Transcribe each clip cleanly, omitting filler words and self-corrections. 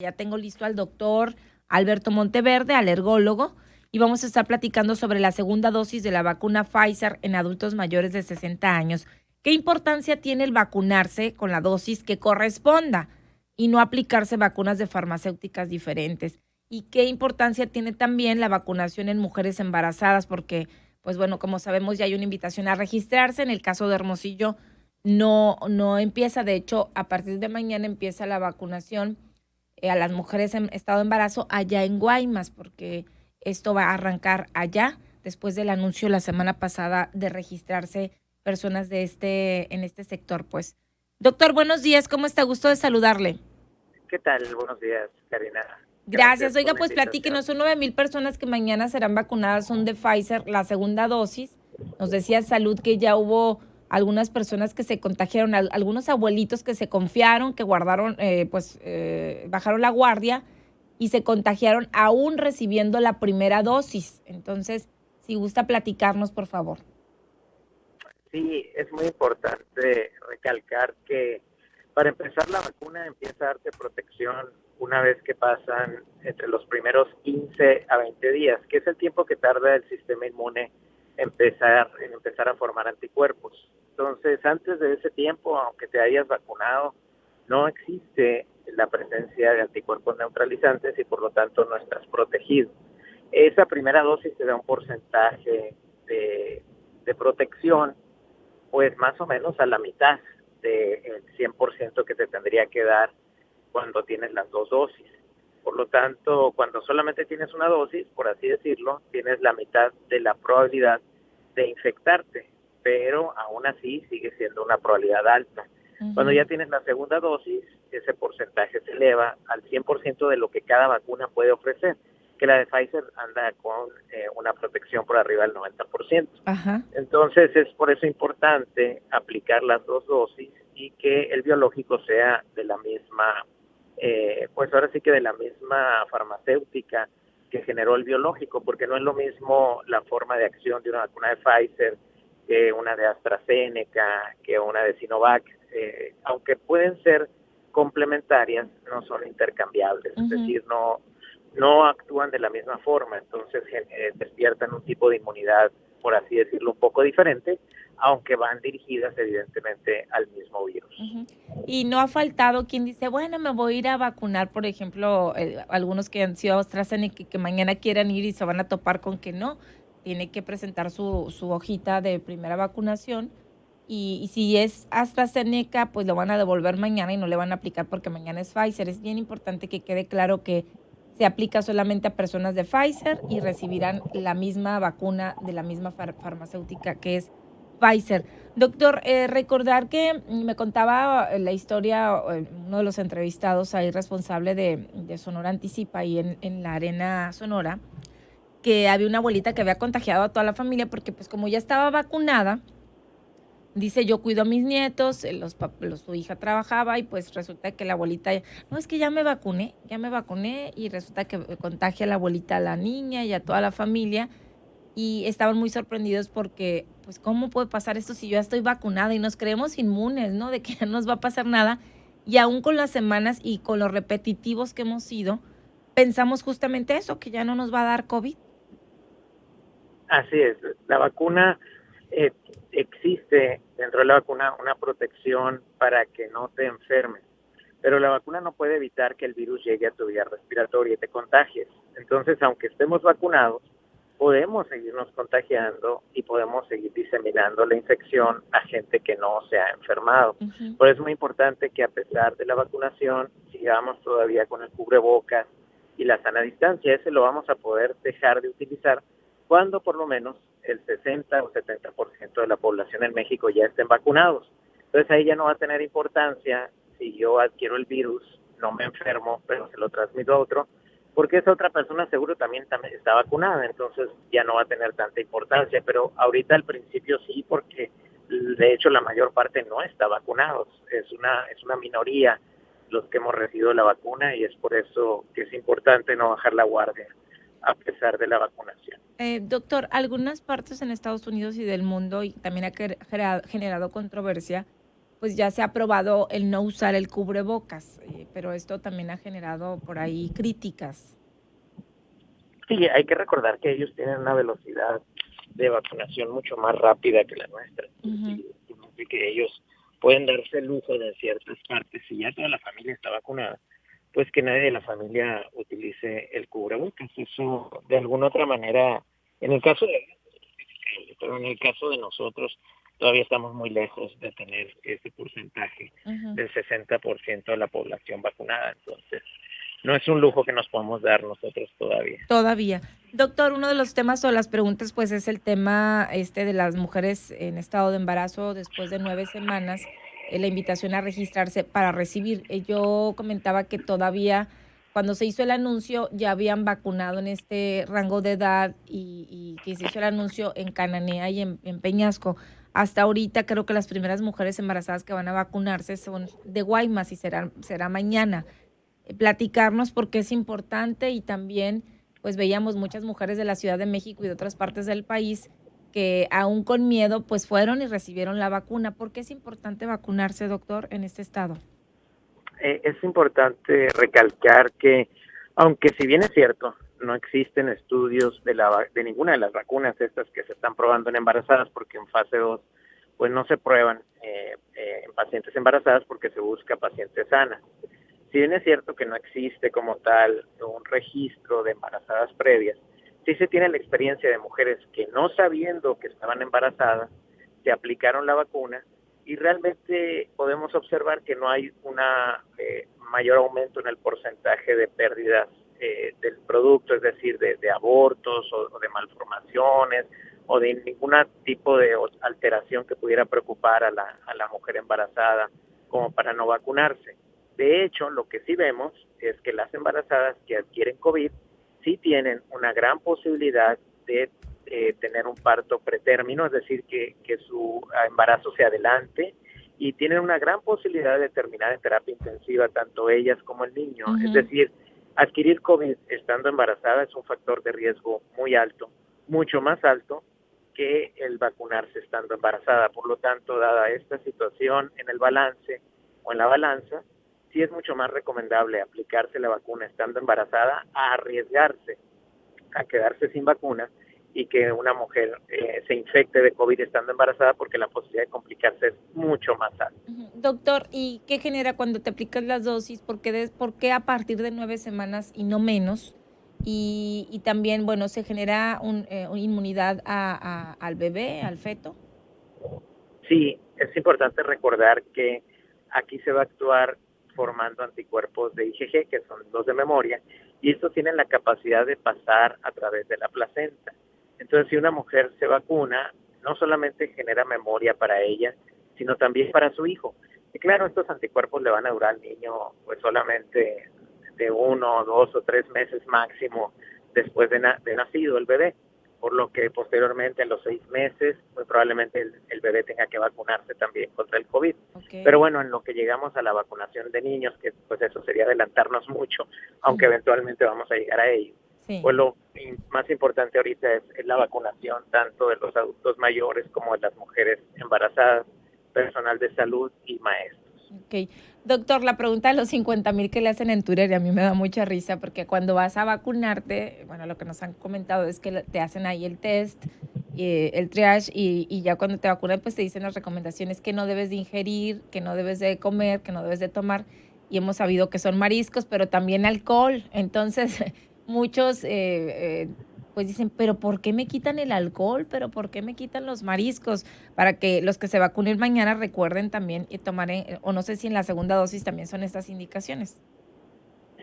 Ya tengo listo al doctor Alberto Monteverde, alergólogo, y vamos a estar platicando sobre la segunda dosis de la vacuna Pfizer en adultos mayores de 60 años. ¿Qué importancia tiene el vacunarse con la dosis que corresponda y no aplicarse vacunas de farmacéuticas diferentes? ¿Y qué importancia tiene también la vacunación en mujeres embarazadas? Porque, pues bueno, como sabemos, ya hay una invitación a registrarse. En el caso de Hermosillo, no empieza. De hecho, a partir de mañana empieza la vacunación a las mujeres en estado de embarazo allá en Guaymas, porque esto va a arrancar allá después del anuncio la semana pasada de registrarse personas en este sector. Pues, doctor, buenos días, ¿cómo está? Gusto de saludarle. ¿Qué tal? Buenos días, Karina. Gracias Gracias. por Oiga, la pues invitación. platíquenos, son 9,000 personas que mañana serán vacunadas, son de Pfizer, la segunda dosis. Nos decía Salud que ya hubo algunas personas que se contagiaron, algunos abuelitos que se confiaron, que guardaron, bajaron la guardia y se contagiaron aún recibiendo la primera dosis. Entonces, si gusta platicarnos, por favor. Sí, es muy importante recalcar que para empezar la vacuna empieza a darte protección una vez que pasan entre los primeros 15 a 20 días, que es el tiempo que tarda el sistema inmune en empezar a formar anticuerpos. Entonces, antes de ese tiempo, aunque te hayas vacunado, no existe la presencia de anticuerpos neutralizantes y por lo tanto no estás protegido. Esa primera dosis te da un porcentaje de protección, pues más o menos a la mitad del 100% que te tendría que dar cuando tienes las dos dosis. Por lo tanto, cuando solamente tienes una dosis, por así decirlo, tienes la mitad de la probabilidad de infectarte, pero aún así sigue siendo una probabilidad alta. Cuando Ujú. ya tienes la segunda dosis, ese porcentaje se eleva al 100% de lo que cada vacuna puede ofrecer, que la de Pfizer anda con una protección por arriba del 90%. Ajá. Entonces es por eso importante aplicar las dos dosis y que el biológico sea de la misma, pues ahora sí que de la misma farmacéutica que generó el biológico, porque no es lo mismo la forma de acción de una vacuna de Pfizer que una de AstraZeneca, que una de Sinovac, aunque pueden ser complementarias, no son intercambiables, es Ujú. decir, no actúan de la misma forma, entonces despiertan un tipo de inmunidad, por así decirlo, un poco diferente, aunque van dirigidas evidentemente al mismo virus. Ujú. Y no ha faltado quien dice, bueno, me voy a ir a vacunar, por ejemplo, algunos que han sido AstraZeneca y que mañana quieran ir y se van a topar con que no, tiene que presentar su hojita de primera vacunación y si es AstraZeneca, pues lo van a devolver mañana y no le van a aplicar porque mañana es Pfizer. Es bien importante que quede claro que se aplica solamente a personas de Pfizer y recibirán la misma vacuna de la misma farmacéutica que es Pfizer. Doctor, recordar que me contaba la historia, uno de los entrevistados ahí responsable de Sonora Anticipa y en la Arena Sonora, que había una abuelita que había contagiado a toda la familia porque pues como ya estaba vacunada, dice, yo cuido a mis nietos, su hija trabajaba y pues resulta que la abuelita, no, es que ya me vacuné y resulta que contagia a la abuelita a la niña y a toda la familia y estaban muy sorprendidos porque, pues, ¿cómo puede pasar esto si yo ya estoy vacunada y nos creemos inmunes, ¿no? De que ya no nos va a pasar nada. Y aún con las semanas y con los repetitivos que hemos sido, pensamos justamente eso, que ya no nos va a dar COVID. Así es, la vacuna, eh, existe dentro de la vacuna una protección para que no te enfermes, pero la vacuna no puede evitar que el virus llegue a tu vía respiratoria y te contagies. Entonces, aunque estemos vacunados, podemos seguirnos contagiando y podemos seguir diseminando la infección a gente que no se ha enfermado. Ujú. Por eso es muy importante que a pesar de la vacunación sigamos todavía con el cubrebocas y la sana distancia. Ese lo vamos a poder dejar de utilizar cuando por lo menos el 60 o 70% de la población en México ya estén vacunados. Entonces ahí ya no va a tener importancia si yo adquiero el virus, no me enfermo, pero se lo transmito a otro, porque esa otra persona seguro también está vacunada, entonces ya no va a tener tanta importancia, pero ahorita al principio sí, porque de hecho la mayor parte no está vacunados, es una minoría los que hemos recibido la vacuna y es por eso que es importante no bajar la guardia a pesar de la vacunación. Doctor, algunas partes en Estados Unidos y del mundo, y también ha generado controversia, pues ya se ha aprobado el no usar el cubrebocas, pero esto también ha generado por ahí críticas. Sí, hay que recordar que ellos tienen una velocidad de vacunación mucho más rápida que la nuestra. Uh-huh. Y que ellos pueden darse el lujo de ciertas partes, si ya toda la familia está vacunada, pues que nadie de la familia utilice el cubrebocas. Eso, de alguna otra manera, en el caso de ellos, pero en el caso de nosotros, todavía estamos muy lejos de tener ese porcentaje Uh-huh. del 60% de la población vacunada. Entonces, no es un lujo que nos podemos dar nosotros todavía. Todavía. Doctor, uno de los temas o las preguntas, pues, es el tema de las mujeres en estado de embarazo después de 9 semanas, la invitación a registrarse para recibir. Yo comentaba que todavía, cuando se hizo el anuncio, ya habían vacunado en este rango de edad y que se hizo el anuncio en Cananea y en Peñasco. Hasta ahorita creo que las primeras mujeres embarazadas que van a vacunarse son de Guaymas y será mañana. Platicarnos por qué es importante y también pues veíamos muchas mujeres de la Ciudad de México y de otras partes del país que aún con miedo pues fueron y recibieron la vacuna. ¿Por qué es importante vacunarse, doctor, en este estado? Es importante recalcar que, aunque si bien es cierto, no existen estudios de ninguna de las vacunas estas que se están probando en embarazadas, porque en fase 2 pues no se prueban en pacientes embarazadas porque se busca pacientes sanas. Si bien es cierto que no existe como tal un registro de embarazadas previas, sí se tiene la experiencia de mujeres que no sabiendo que estaban embarazadas, se aplicaron la vacuna y realmente podemos observar que no hay una mayor aumento en el porcentaje de pérdidas del producto, es decir, de abortos o de malformaciones o de ningún tipo de alteración que pudiera preocupar a la mujer embarazada como para no vacunarse. De hecho, lo que sí vemos es que las embarazadas que adquieren COVID sí tienen una gran posibilidad de tener un parto pretérmino, es decir, que su embarazo se adelante y tienen una gran posibilidad de terminar en terapia intensiva, tanto ellas como el niño. Uh-huh. Es decir, adquirir COVID estando embarazada es un factor de riesgo muy alto, mucho más alto que el vacunarse estando embarazada. Por lo tanto, dada esta situación en el balance o en la balanza, sí es mucho más recomendable aplicarse la vacuna estando embarazada a arriesgarse a quedarse sin vacuna y que una mujer se infecte de COVID estando embarazada, porque la posibilidad de complicarse es mucho más alta. Doctor, ¿y qué genera cuando te aplicas las dosis? ¿Por qué a partir de 9 semanas y no menos? Y también, bueno, ¿se genera una inmunidad al bebé, al feto? Sí, es importante recordar que aquí se va a actuar formando anticuerpos de IgG, que son los de memoria, y estos tienen la capacidad de pasar a través de la placenta. Entonces, si una mujer se vacuna, no solamente genera memoria para ella, sino también para su hijo. Y claro, estos anticuerpos le van a durar al niño pues solamente de 1, 2 o 3 meses máximo después de nacido el bebé, por lo que posteriormente a los 6 meses muy probablemente el bebé tenga que vacunarse también contra el COVID. Okay. Pero bueno, en lo que llegamos a la vacunación de niños, que pues eso sería adelantarnos mucho, aunque eventualmente vamos a llegar a ello. Sí. Pues lo más importante ahorita es la vacunación tanto de los adultos mayores como de las mujeres embarazadas, personal de salud y maestros. Ok. Doctor, la pregunta de los 50,000 que le hacen en Twitter, y a mí me da mucha risa, porque cuando vas a vacunarte, bueno, lo que nos han comentado es que te hacen ahí el test, el triage, y ya cuando te vacunan, pues te dicen las recomendaciones que no debes de ingerir, que no debes de comer, que no debes de tomar, y hemos sabido que son mariscos, pero también alcohol. Entonces, muchos pues dicen, pero ¿por qué me quitan el alcohol? ¿Pero por qué me quitan los mariscos? Para que los que se vacunen mañana recuerden también y tomar, o no sé si en la segunda dosis también son estas indicaciones.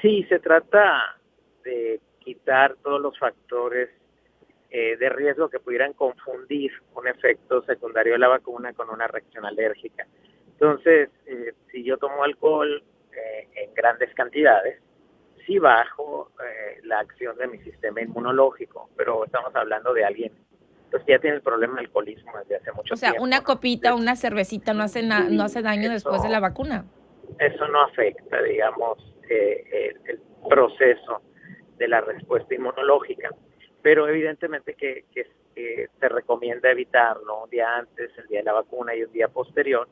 Sí, se trata de quitar todos los factores de riesgo que pudieran confundir un efecto secundario de la vacuna con una reacción alérgica. Entonces, si yo tomo alcohol en grandes cantidades, sí bajo la acción de mi sistema inmunológico, pero estamos hablando de alguien pues, que ya tiene el problema de alcoholismo desde hace mucho tiempo. O sea, una copita, ¿no? Una cervecita no hace, no hace daño después de la vacuna. Eso no afecta, digamos, el proceso de la respuesta inmunológica, pero evidentemente que se recomienda evitarlo un día antes, el día de la vacuna y un día posterior,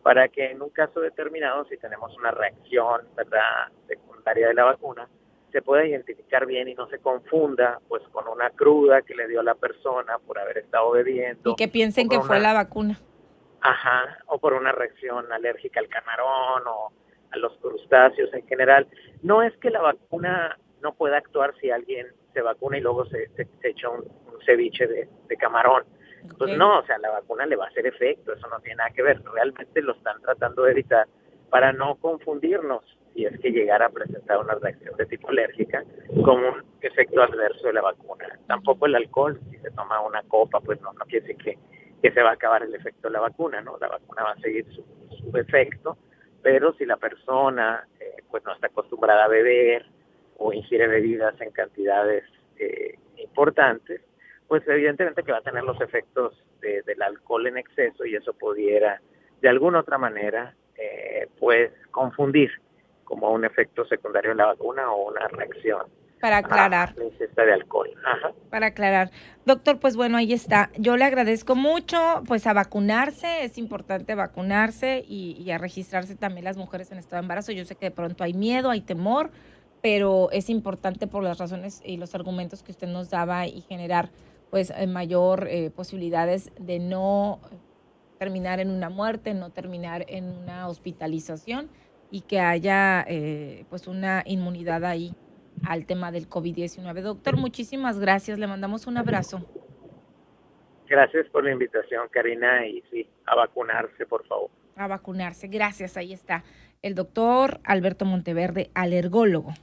para que en un caso determinado, si tenemos una reacción, ¿verdad?, secundaria de la vacuna, se pueda identificar bien y no se confunda pues con una cruda que le dio a la persona por haber estado Y bebiendo que o piensen por que fue una la vacuna. o por una reacción alérgica al camarón o a los crustáceos en general. No es que la vacuna no pueda actuar si alguien se vacuna y luego se echa un ceviche de camarón. Pues Ok. no, o sea, la vacuna le va a hacer efecto, eso no tiene nada que ver. Realmente lo están tratando de evitar para no confundirnos si es que llegara a presentar una reacción de tipo alérgica como un efecto adverso de la vacuna. Ujú. Tampoco el alcohol, si se toma una copa, pues no quiere decir que se va a acabar el efecto de la vacuna, ¿no? La vacuna va a seguir su efecto, pero si la persona pues no está acostumbrada a beber o ingiere bebidas en cantidades importantes, pues evidentemente que va a tener los efectos del alcohol en exceso y eso pudiera de alguna otra manera pues confundir como un efecto secundario de la vacuna o una reacción Para a aclarar. la ingesta de alcohol. Ajá. Para aclarar. Doctor, pues bueno, ahí está. Yo le agradezco mucho, pues a vacunarse, es importante vacunarse y a registrarse también las mujeres en estado de embarazo. Yo sé que de pronto hay miedo, hay temor, pero es importante por las razones y los argumentos que usted nos daba y generar pues mayor posibilidades de no terminar en una muerte, no terminar en una hospitalización y que haya pues una inmunidad ahí al tema del COVID-19. Doctor, muchísimas gracias. Le mandamos un abrazo. Gracias por la invitación, Karina, y sí, a vacunarse, por favor. A vacunarse. Gracias. Ahí está el doctor Alberto Monteverde, alergólogo.